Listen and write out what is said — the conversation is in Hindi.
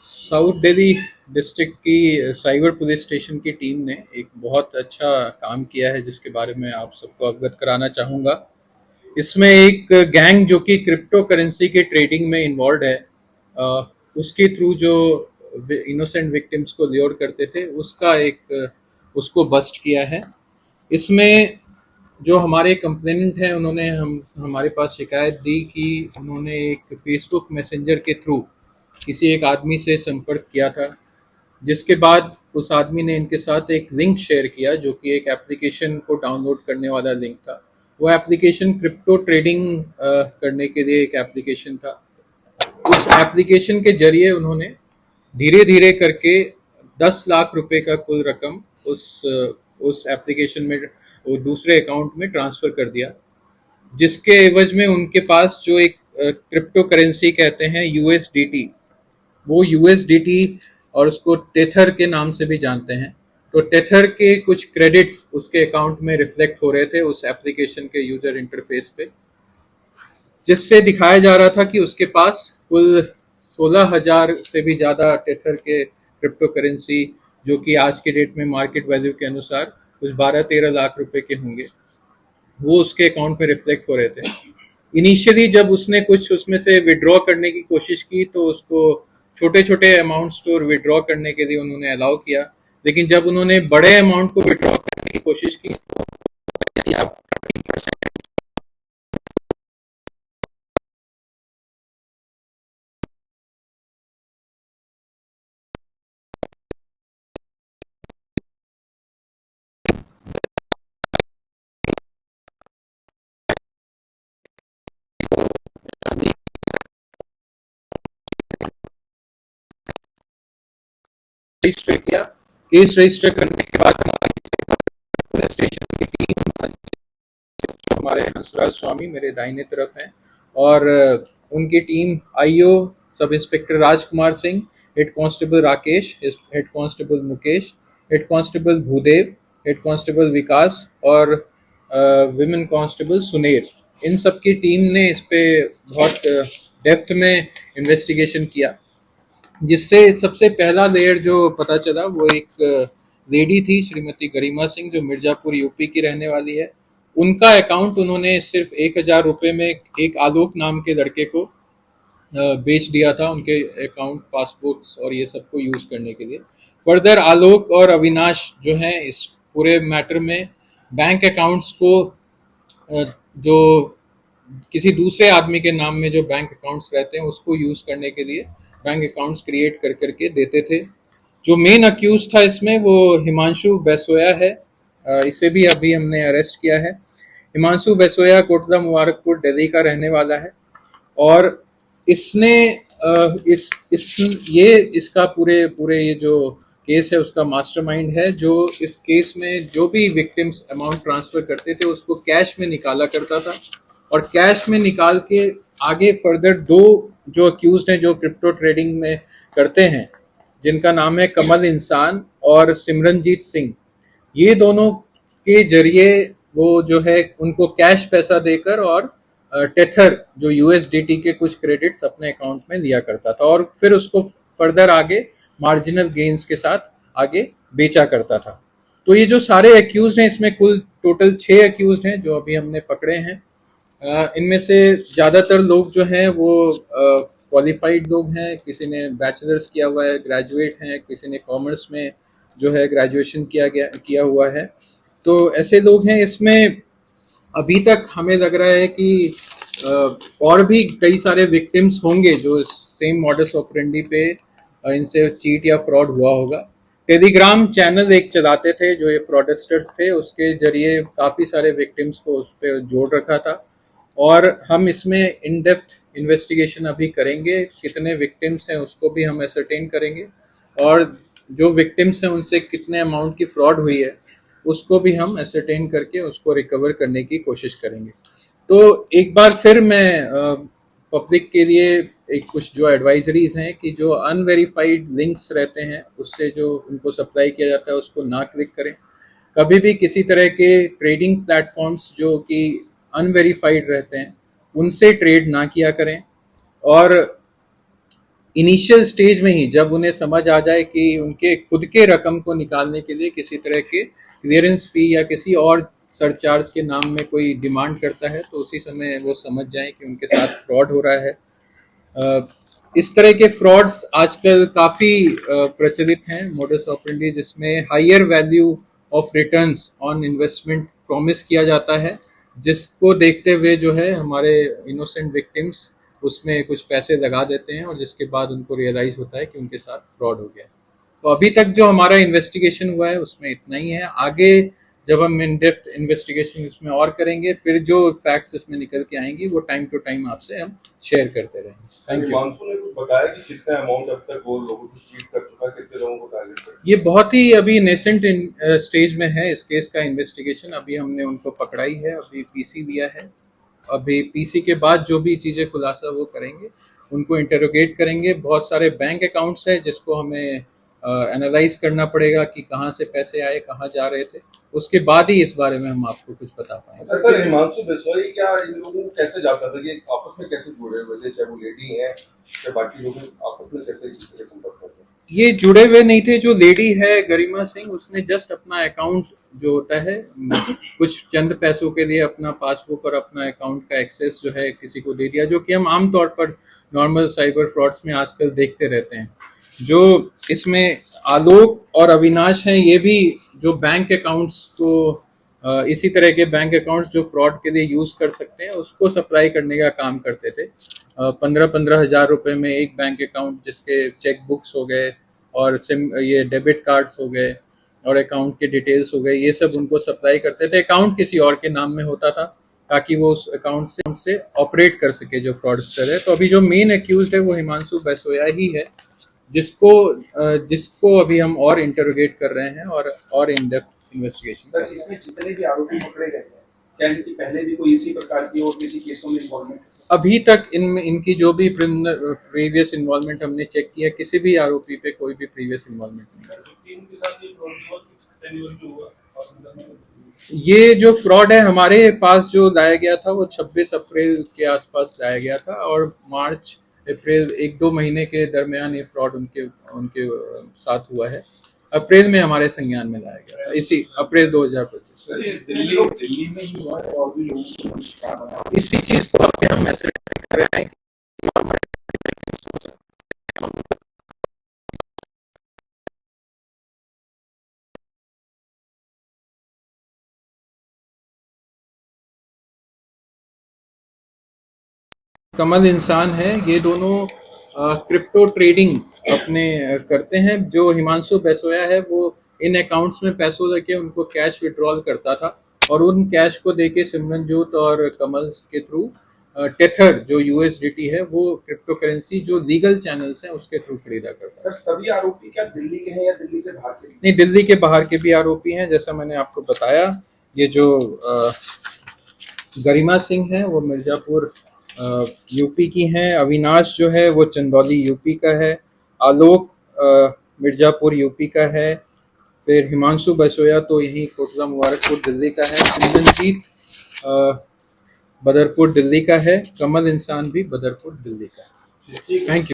साउथ दिल्ली डिस्ट्रिक्ट की साइबर पुलिस स्टेशन की टीम ने एक बहुत अच्छा काम किया है जिसके बारे में आप सबको अवगत कराना चाहूँगा। इसमें एक गैंग जो कि क्रिप्टो करेंसी के ट्रेडिंग में इन्वॉल्व है, उसके थ्रू जो इनोसेंट विक्टिम्स को ल्योर करते थे उसका एक उसको बस्ट किया है। इसमें जो हमारे कंप्लेनेंट हैं उन्होंने हमारे पास शिकायत दी कि उन्होंने एक फेसबुक मैसेंजर के थ्रू किसी एक आदमी से संपर्क किया था, जिसके बाद उस आदमी ने इनके साथ एक लिंक शेयर किया जो कि एक एप्लीकेशन को डाउनलोड करने वाला लिंक था। वो एप्लीकेशन क्रिप्टो ट्रेडिंग करने के लिए एक एप्लीकेशन था। उस एप्लीकेशन के जरिए उन्होंने धीरे धीरे करके 10 लाख रुपए का कुल रकम उस एप्लीकेशन में वो दूसरे अकाउंट में ट्रांसफर कर दिया, जिसके एवज में उनके पास जो एक क्रिप्टो करेंसी कहते हैं यूएसडीटी, वो यूएसडीटी और उसको टेथर के नाम से भी जानते हैं, तो टेथर के कुछ क्रेडिट्स उसके अकाउंट में रिफ्लेक्ट हो रहे थे उस एप्लीकेशन के यूजर इंटरफेस पे, जिससे दिखाया जा रहा था कि उसके पास कुल 16,000 से भी ज़्यादा टेथर के क्रिप्टो करेंसी, जो कि आज के डेट में मार्केट वैल्यू के अनुसार कुछ 12-13 लाख रुपए के होंगे, वो उसके अकाउंट में रिफ्लेक्ट हो रहे थे। इनिशियली जब उसने कुछ उसमें से विड्रॉ करने की कोशिश की तो उसको छोटे छोटे अमाउंट्स तो विड्रॉ करने के लिए उन्होंने अलाउ किया, लेकिन जब उन्होंने बड़े अमाउंट को विड्रॉ करने की कोशिश की तो रजिस्टर किया। केस रजिस्टर करने के बाद हमारी पुलिस स्टेशन की टीम, जो हमारे हंसराज स्वामी मेरे दाहिने तरफ हैं, और उनकी team IO sub inspector Rajkumar Singh, head constable Rakesh, head constable Mukesh, head constable Bhudev, head constable Vikas और विमेन कांस्टेबल सुनेर, इन सब की टीम ने इस पे बहुत डेप्थ में इन्वेस्टिगेशन किया, जिससे सबसे पहला लेयर जो पता चला वो एक लेडी थी श्रीमती गरिमा सिंह, जो मिर्जापुर यूपी की रहने वाली है। उनका अकाउंट उन्होंने सिर्फ 1,000 रुपये में एक आलोक नाम के लड़के को बेच दिया था, उनके अकाउंट पासबुक्स और ये सबको यूज करने के लिए। फर्दर आलोक और अविनाश जो हैं इस पूरे मैटर में बैंक अकाउंट्स को जो किसी दूसरे आदमी के नाम में जो बैंक अकाउंट्स रहते हैं उसको यूज करने के लिए बैंक अकाउंट्स क्रिएट कर करके देते थे। जो मेन अक्यूज था इसमें वो हिमांशु बैसोया है, इसे भी अभी हमने अरेस्ट किया है। हिमांशु बैसोया कोटला मुबारकपुर दिल्ली का रहने वाला है, और इसने ये इसका पूरे पूरे ये जो केस है उसका मास्टरमाइंड है, जो इस केस में जो भी विक्टिम्स अमाउंट ट्रांसफर करते थे उसको कैश में निकाला करता था, और कैश में निकाल के आगे फर्दर दो जो अक्यूज हैं जो क्रिप्टो ट्रेडिंग में करते हैं, जिनका नाम है कमल इंसान और सिमरनजीत सिंह, ये दोनों के जरिए वो जो है उनको कैश पैसा देकर और टेथर जो यूएसडीटी के कुछ क्रेडिट्स अपने अकाउंट में लिया करता था, और फिर उसको फर्दर आगे मार्जिनल गेन्स के साथ आगे बेचा करता था। तो ये जो सारे अक्यूज हैं इसमें कुल टोटल 6 अक्यूज हैं जो अभी हमने पकड़े हैं। इनमें से ज़्यादातर लोग जो हैं वो क्वालिफाइड लोग हैं, किसी ने बैचलर्स किया हुआ है, ग्रेजुएट हैं, किसी ने कॉमर्स में जो है ग्रेजुएशन किया हुआ है, तो ऐसे लोग हैं इसमें। अभी तक हमें लग रहा है कि और भी कई सारे विक्टिम्स होंगे जो सेम मॉडस ऑपरेंडी पे इनसे चीट या फ्रॉड हुआ होगा। टेलीग्राम चैनल एक चलाते थे जो ये फ्रॉडस्टर्स थे, उसके जरिए काफ़ी सारे विक्टिम्स को उस पर जोड़ रखा था, और हम इसमें इन डेप्थ इन्वेस्टिगेशन अभी करेंगे। कितने विक्टिम्स हैं उसको भी हम एसरटेन करेंगे, और जो विक्टिम्स हैं उनसे कितने अमाउंट की फ्रॉड हुई है उसको भी हम एसरटेन करके उसको रिकवर करने की कोशिश करेंगे। तो एक बार फिर मैं पब्लिक के लिए एक कुछ जो एडवाइजरीज हैं कि जो अनवेरीफाइड लिंक्स रहते हैं उससे जो उनको सप्लाई किया जाता है उसको ना क्लिक करें। कभी भी किसी तरह के ट्रेडिंग प्लेटफॉर्म्स जो कि अनवेरीफाइड रहते हैं उनसे ट्रेड ना किया करें। और इनिशियल स्टेज में ही जब उन्हें समझ आ जाए कि उनके खुद के रकम को निकालने के लिए किसी तरह के क्लियरेंस फी या किसी और सरचार्ज के नाम में कोई डिमांड करता है, तो उसी समय वो समझ जाएं कि उनके साथ फ्रॉड हो रहा है। इस तरह के फ्रॉड्स आजकल काफ़ी प्रचलित हैं, मोडस ऑपरेंडी, जिसमें higher value of returns on investment promise किया जाता है, जिसको देखते हुए जो है हमारे इनोसेंट विक्टिम्स उसमें कुछ पैसे लगा देते हैं और जिसके बाद उनको रियलाइज होता है कि उनके साथ फ्रॉड हो गया। तो अभी तक जो हमारा इन्वेस्टिगेशन हुआ है उसमें इतना ही है। आगे जब हम इन डेप्थ इन्वेस्टिगेशन इसमें और करेंगे, फिर जो फैक्ट्स इसमें निकल के आएंगी वो टाइम टू टाइम आपसे हम शेयर करते रहेंगे। Thank you. हिमांशु ने कुछ बताया कि कितना अमाउंट अब तक वो लोगों को ट्रीट कर चुका, कितने लोगों को टारगेट कर? ये बहुत ही अभी नेसेंट स्टेज में है इस केस का इन्वेस्टिगेशन। अभी हमने उनको पकड़ाई है, अभी पीसी दिया है। अभी पीसी के बाद जो भी चीज़ें खुलासा वो करेंगे, उनको इंटरोगेट करेंगे। बहुत सारे बैंक अकाउंट्स है जिसको हमें एनालाइज करना पड़ेगा कि कहाँ से पैसे आए, कहाँ जा रहे थे। उसके बाद ही इस बारे में हम आपको कुछ बता पाएंगे। सर, हिमांशु बिश्नोई क्या इन लोगों को कैसे जाता था, ये आपस में कैसे जुड़े हुए थे, चाहे वो लेडी है चाहे बाकी लोग आपस में कैसे संपर्क करते हैं? ये जुड़े हुए नहीं थे। जो लेडी है गरिमा सिंह, उसने जस्ट अपना अकाउंट जो होता है कुछ चंद पैसों के लिए अपना पासबुक और अपना अकाउंट का एक्सेस जो है किसी को दे दिया, जो कि हम आमतौर पर नॉर्मल साइबर फ्रॉड्स में आजकल देखते रहते हैं। जो इसमें आलोक और अविनाश हैं, ये भी जो बैंक अकाउंट्स को इसी तरह के बैंक अकाउंट्स जो फ्रॉड के लिए यूज कर सकते हैं उसको सप्लाई करने का काम करते थे। 15-15 हज़ार रुपए में एक बैंक अकाउंट, जिसके चेक बुक्स हो गए और ये डेबिट कार्ड्स हो गए और अकाउंट के डिटेल्स हो गए, ये सब उनको सप्लाई करते थे। अकाउंट किसी और के नाम में होता था ताकि वो उस अकाउंट से ऑपरेट कर सके जो फ्रॉडस्टर है। तो अभी जो मेन एक्यूज्ड है वो हिमांशु बैसोया ही है, जिसको अभी हम और इंटरोगेट कर रहे हैं और इन डेप्थ इन्वेस्टिगेशन। सर, इसमें जितने भी आरोपी पकड़े गए हैं, क्या इनकी पहले भी कोई इसी प्रकार की और किसी केसों में इन्वॉल्वमेंट है? अभी तक इनकी जो भी प्रीवियस इन्वॉल्वमेंट हमने चेक किया, किसी भी आरोपी पे कोई भी प्रीवियस इन्वॉल्वमेंट नहीं। ये जो फ्रॉड है हमारे पास जो लाया गया था वो 26 अप्रैल के आसपास लाया गया था और मार्च अप्रैल 1-2 महीने के दरमियान ये फ्रॉड उनके साथ हुआ है। अप्रैल में हमारे संज्ञान में लाया गया था, इसी अप्रैल 2025। दिल्ली में ही हुआ है और भी लोग इसी चीज को अभी हम ऐसे कर रहे हैं। कमल इंसान है, ये दोनों क्रिप्टो ट्रेडिंग अपने करते हैं। जो हिमांशु बैसोया है वो इन अकाउंट्स में पैसों लेके उनको कैश विड्रॉल करता था और उन कैश को देके सिमरनजोत और कमल के थ्रू टेथर जो यूएसडीटी है वो क्रिप्टो करेंसी जो लीगल चैनल्स हैं उसके थ्रू खरीदा करता है। सर, सभी आरोपी क्या दिल्ली के हैं या दिल्ली से बाहर के? नहीं, दिल्ली के बाहर के भी आरोपी हैं। जैसा मैंने आपको बताया, ये जो गरिमा सिंह है वो मिर्जापुर यूपी की हैं। अविनाश जो है वो चंदौली यूपी का है। आलोक मिर्जापुर यूपी का है। फिर हिमांशु बैसोया तो यही कोटला मुबारकपुर दिल्ली का है। सिमरनजीत बदरपुर दिल्ली का है। कमल इंसान भी बदरपुर दिल्ली का है। Thank you.